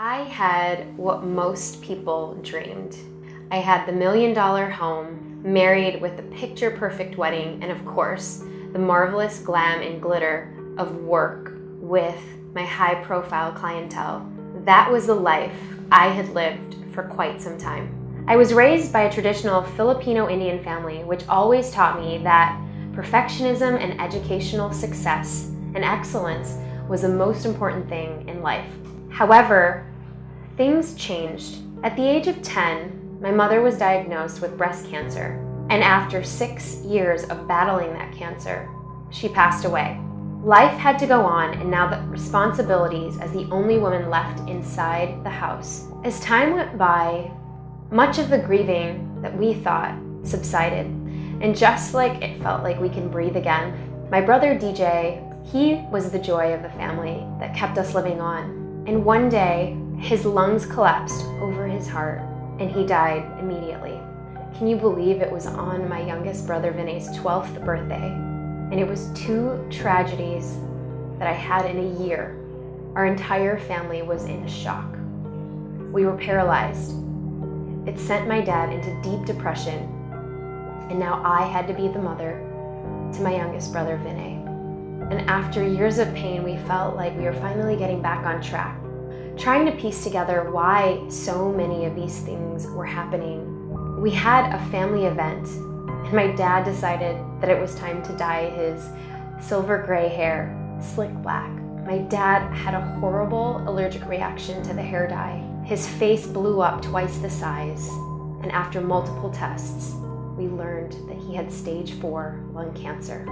I had what most people dreamed. I had the $1 million home, married with the picture-perfect wedding, and of course, the marvelous glam and glitter of work with my high-profile clientele. That was the life I had lived for quite some time. I was raised by a traditional Filipino Indian family, which always taught me that perfectionism and educational success and excellence was the most important thing in life. However, things changed. At the age of 10, my mother was diagnosed with breast cancer, and after 6 years of battling that cancer, she passed away. Life had to go on, and now the responsibilities as the only woman left inside the house. As time went by, much of the grieving that we thought subsided, and just like it felt like we can breathe again, my brother DJ, he was the joy of the family that kept us living on. And one day, his lungs collapsed over his heart, and he died immediately. Can you believe it was on my youngest brother Vinay's 12th birthday? And it was 2 tragedies that I had in a year. Our entire family was in shock. We were paralyzed. It sent my dad into deep depression, and now I had to be the mother to my youngest brother Vinay. And after years of pain, we felt like we were finally getting back on track, trying to piece together why so many of these things were happening. We had a family event, and my dad decided that it was time to dye his silver gray hair slick black. My dad had a horrible allergic reaction to the hair dye. His face blew up twice the size, and after multiple tests, we learned that he had stage 4 lung cancer.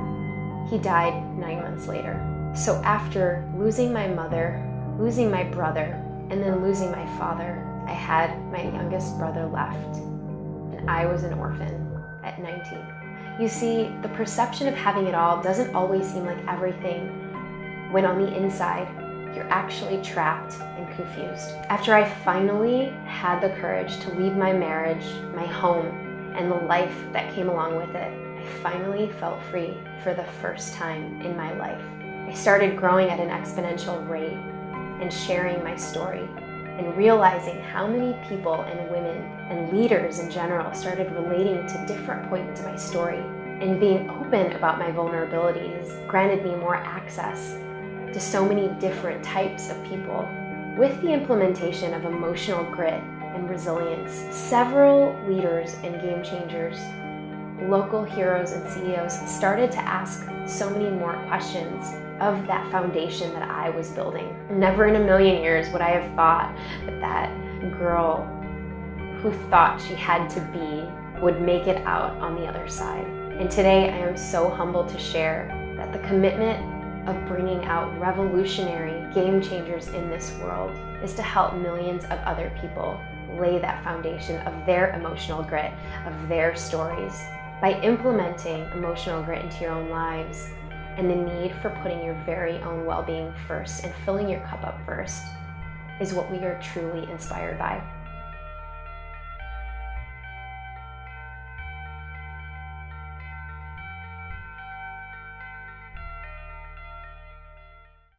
He died 9 months later. So after losing my mother, losing my brother, and then losing my father, I had my youngest brother left, and I was an orphan at 19. You see, the perception of having it all doesn't always seem like everything, when on the inside, you're actually trapped and confused. After I finally had the courage to leave my marriage, my home, and the life that came along with it, I finally felt free for the first time in my life. I started growing at an exponential rate and sharing my story and realizing how many people and women and leaders in general started relating to different points of my story, and being open about my vulnerabilities granted me more access to so many different types of people. With the implementation of emotional grit and resilience, several leaders and game changers, local heroes and CEOs started to ask so many more questions of that foundation that I was building. Never in a million years would I have thought that that girl who thought she had to be would make it out on the other side. And today I am so humbled to share that the commitment of bringing out revolutionary game changers in this world is to help millions of other people lay that foundation of their emotional grit, of their stories. By implementing emotional grit into your own lives and the need for putting your very own well-being first and filling your cup up first is what we are truly inspired by.